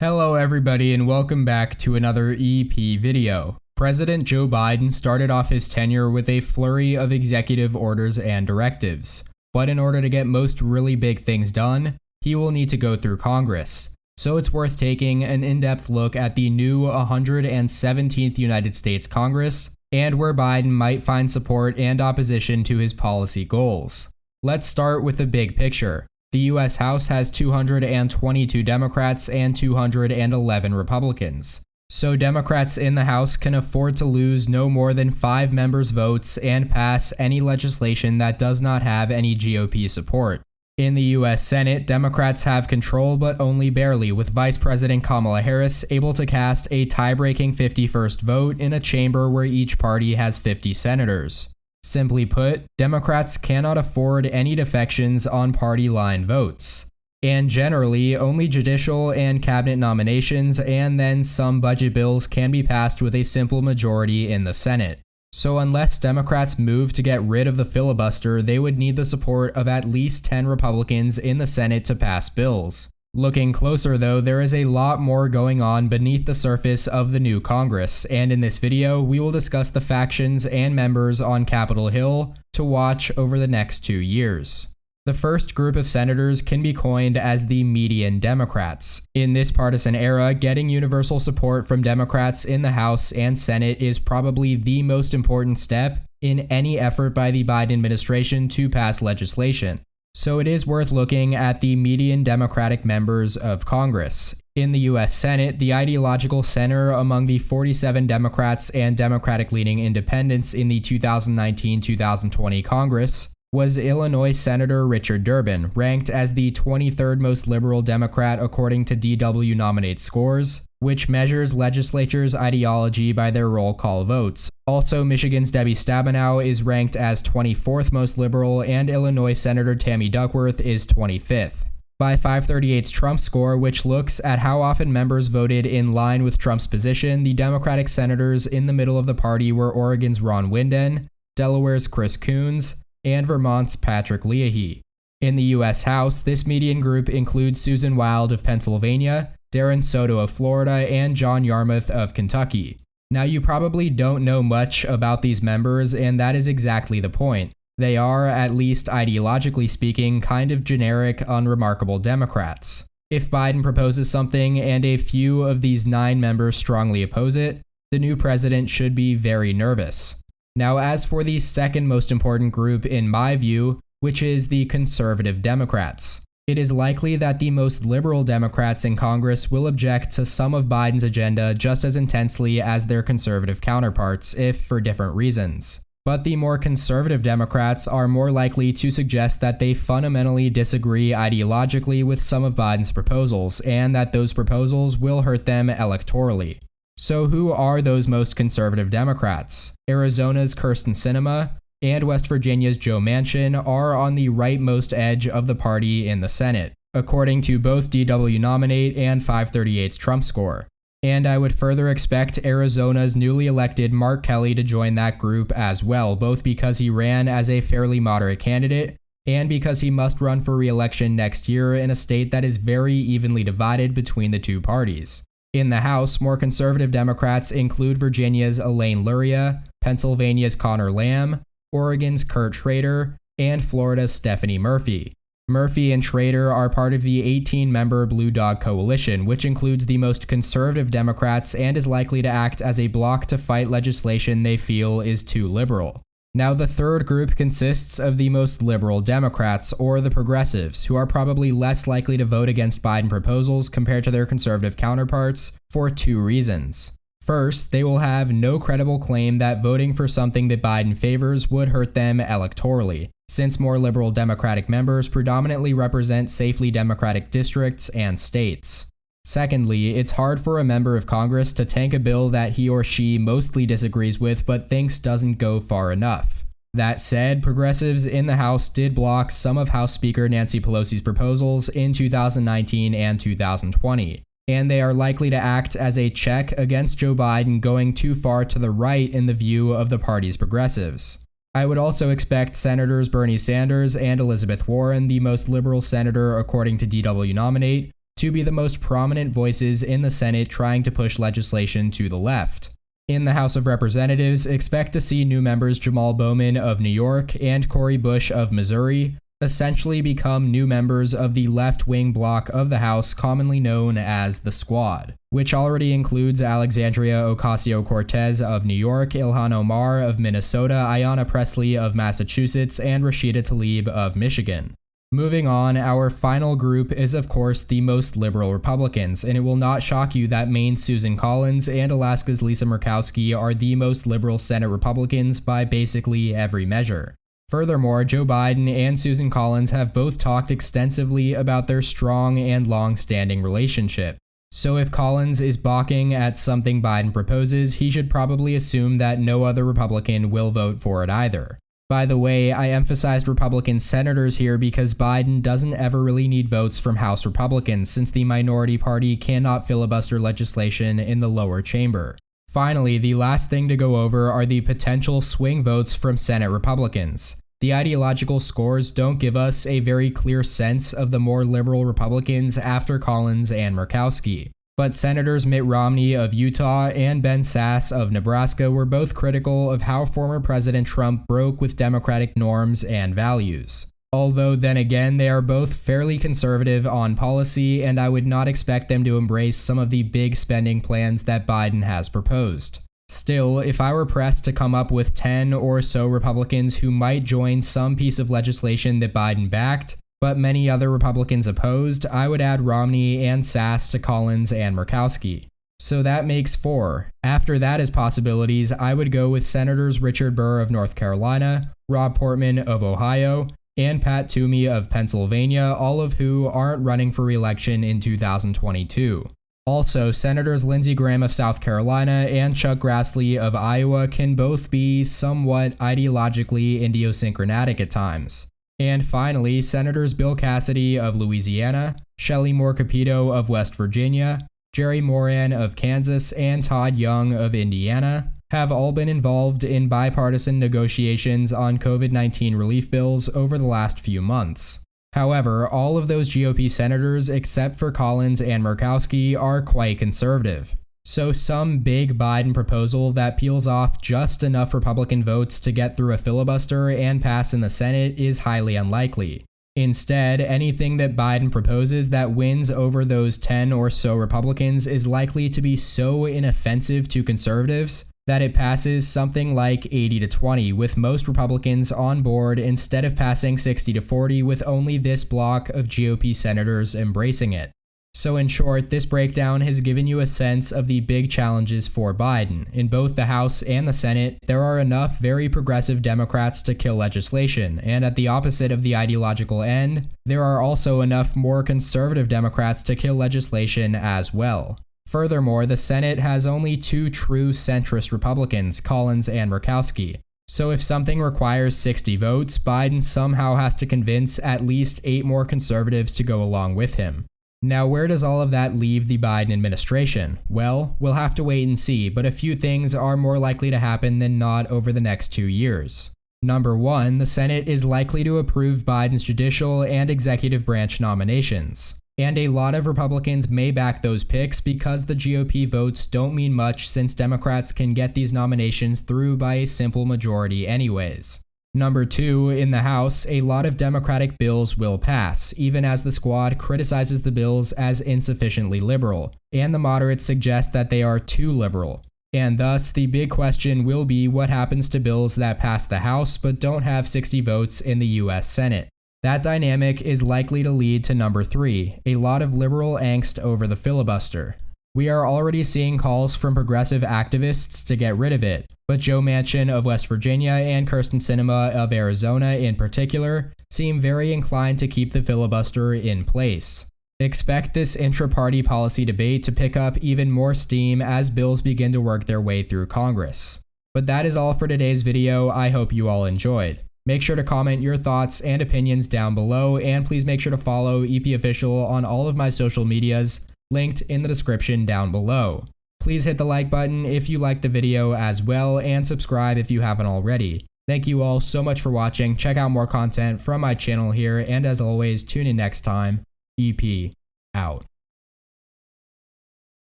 Hello everybody and welcome back to another EP video. President Joe Biden started off his tenure with a flurry of executive orders and directives, but in order to get most really big things done, he will need to go through Congress. So it's worth taking an in-depth look at the new 117th United States Congress and where Biden might find support and opposition to his policy goals. Let's start with the big picture. The U.S. House has 222 Democrats and 211 Republicans. So Democrats in the House can afford to lose no more than 5 members' votes and pass any legislation that does not have any GOP support. In the U.S. Senate, Democrats have control but only barely, with Vice President Kamala Harris able to cast a tie-breaking 51st vote in a chamber where each party has 50 senators. Simply put, Democrats cannot afford any defections on party line votes. And generally, only judicial and cabinet nominations and then some budget bills can be passed with a simple majority in the Senate. So unless Democrats move to get rid of the filibuster, they would need the support of at least 10 Republicans in the Senate to pass bills. Looking closer though, there is a lot more going on beneath the surface of the new Congress, and in this video, we will discuss the factions and members on Capitol Hill to watch over the next 2 years. The first group of senators can be coined as the median Democrats. In this partisan era, getting universal support from Democrats in the House and Senate is probably the most important step in any effort by the Biden administration to pass legislation. So it is worth looking at the median Democratic members of Congress. In the U.S. Senate, the ideological center among the 47 Democrats and Democratic-leaning independents in the 2019-2020 Congress was Illinois Senator Richard Durbin, ranked as the 23rd most liberal Democrat according to DW Nominate scores, which measures legislatures' ideology by their roll call votes. Also, Michigan's Debbie Stabenow is ranked as 24th most liberal, and Illinois Senator Tammy Duckworth is 25th. By 538's Trump score, which looks at how often members voted in line with Trump's position, the Democratic senators in the middle of the party were Oregon's Ron Wyden, Delaware's Chris Coons, and Vermont's Patrick Leahy. In the U.S. House, this median group includes Susan Wild of Pennsylvania, Darren Soto of Florida, and John Yarmouth of Kentucky. Now, you probably don't know much about these members, and that is exactly the point. They are, at least ideologically speaking, kind of generic, unremarkable Democrats. If Biden proposes something and a few of these 9 members strongly oppose it, the new president should be very nervous. Now, as for the second most important group in my view, which is the conservative Democrats. It is likely that the most liberal Democrats in Congress will object to some of Biden's agenda just as intensely as their conservative counterparts, if for different reasons. But the more conservative Democrats are more likely to suggest that they fundamentally disagree ideologically with some of Biden's proposals, and that those proposals will hurt them electorally. So who are those most conservative Democrats? Arizona's Kyrsten Sinema and West Virginia's Joe Manchin are on the rightmost edge of the party in the Senate, according to both DW Nominate and 538's Trump score. And I would further expect Arizona's newly elected Mark Kelly to join that group as well, both because he ran as a fairly moderate candidate and because he must run for re-election next year in a state that is very evenly divided between the two parties. In the House, more conservative Democrats include Virginia's Elaine Luria, Pennsylvania's Connor Lamb, Oregon's Kurt Schrader, and Florida's Stephanie Murphy. Murphy and Schrader are part of the 18-member Blue Dog Coalition, which includes the most conservative Democrats and is likely to act as a bloc to fight legislation they feel is too liberal. Now, the third group consists of the most liberal Democrats, or the progressives, who are probably less likely to vote against Biden proposals compared to their conservative counterparts for 2 reasons. First, they will have no credible claim that voting for something that Biden favors would hurt them electorally, since more liberal Democratic members predominantly represent safely Democratic districts and states. Secondly, it's hard for a member of Congress to tank a bill that he or she mostly disagrees with but thinks doesn't go far enough. That said, progressives in the House did block some of House Speaker Nancy Pelosi's proposals in 2019 and 2020, and they are likely to act as a check against Joe Biden going too far to the right in the view of the party's progressives. I would also expect Senators Bernie Sanders and Elizabeth Warren, the most liberal senator according to DW Nominate, to be the most prominent voices in the Senate trying to push legislation to the left. In the House of Representatives, expect to see new members Jamal Bowman of New York and Cori Bush of Missouri essentially become new members of the left-wing bloc of the House commonly known as the Squad, which already includes Alexandria Ocasio-Cortez of New York, Ilhan Omar of Minnesota, Ayanna Pressley of Massachusetts, and Rashida Tlaib of Michigan. Moving on, our final group is of course the most liberal Republicans, and it will not shock you that Maine's Susan Collins and Alaska's Lisa Murkowski are the most liberal Senate Republicans by basically every measure. Furthermore, Joe Biden and Susan Collins have both talked extensively about their strong and long-standing relationship. So if Collins is balking at something Biden proposes, he should probably assume that no other Republican will vote for it either. By the way, I emphasized Republican senators here because Biden doesn't ever really need votes from House Republicans since the minority party cannot filibuster legislation in the lower chamber. Finally, the last thing to go over are the potential swing votes from Senate Republicans. The ideological scores don't give us a very clear sense of the more liberal Republicans after Collins and Murkowski. But Senators Mitt Romney of Utah and Ben Sasse of Nebraska were both critical of how former President Trump broke with Democratic norms and values. Although then again, they are both fairly conservative on policy, and I would not expect them to embrace some of the big spending plans that Biden has proposed. Still, if I were pressed to come up with 10 or so Republicans who might join some piece of legislation that Biden backed, but many other Republicans opposed, I would add Romney and Sasse to Collins and Murkowski. So that makes 4. After that as possibilities, I would go with Senators Richard Burr of North Carolina, Rob Portman of Ohio, and Pat Toomey of Pennsylvania, all of who aren't running for re-election in 2022. Also, Senators Lindsey Graham of South Carolina and Chuck Grassley of Iowa can both be somewhat ideologically idiosyncratic at times. And finally, Senators Bill Cassidy of Louisiana, Shelley Moore Capito of West Virginia, Jerry Moran of Kansas, and Todd Young of Indiana have all been involved in bipartisan negotiations on COVID-19 relief bills over the last few months. However, all of those GOP senators, except for Collins and Murkowski, are quite conservative. So some big Biden proposal that peels off just enough Republican votes to get through a filibuster and pass in the Senate is highly unlikely. Instead, anything that Biden proposes that wins over those 10 or so Republicans is likely to be so inoffensive to conservatives that it passes something like 80-20, with most Republicans on board instead of passing 60-40 with only this block of GOP senators embracing it. So in short, this breakdown has given you a sense of the big challenges for Biden. In both the House and the Senate, there are enough very progressive Democrats to kill legislation, and at the opposite of the ideological end, there are also enough more conservative Democrats to kill legislation as well. Furthermore, the Senate has only 2 true centrist Republicans, Collins and Murkowski. So if something requires 60 votes, Biden somehow has to convince at least 8 more conservatives to go along with him. Now, where does all of that leave the Biden administration? Well, we'll have to wait and see, but a few things are more likely to happen than not over the next 2 years. Number 1, the Senate is likely to approve Biden's judicial and executive branch nominations. And a lot of Republicans may back those picks because the GOP votes don't mean much since Democrats can get these nominations through by a simple majority anyways. Number 2, in the House, a lot of Democratic bills will pass, even as the Squad criticizes the bills as insufficiently liberal, and the moderates suggest that they are too liberal. And thus, the big question will be what happens to bills that pass the House but don't have 60 votes in the US Senate. That dynamic is likely to lead to number 3, a lot of liberal angst over the filibuster. We are already seeing calls from progressive activists to get rid of it, but Joe Manchin of West Virginia and Kyrsten Sinema of Arizona in particular seem very inclined to keep the filibuster in place. Expect this intra-party policy debate to pick up even more steam as bills begin to work their way through Congress. But that is all for today's video. I hope you all enjoyed. Make sure to comment your thoughts and opinions down below, and please make sure to follow EP Official on all of my social medias, linked in the description down below. Please hit the like button if you liked the video as well, and subscribe if you haven't already. Thank you all so much for watching. Check out more content from my channel here, and as always, tune in next time. EP out.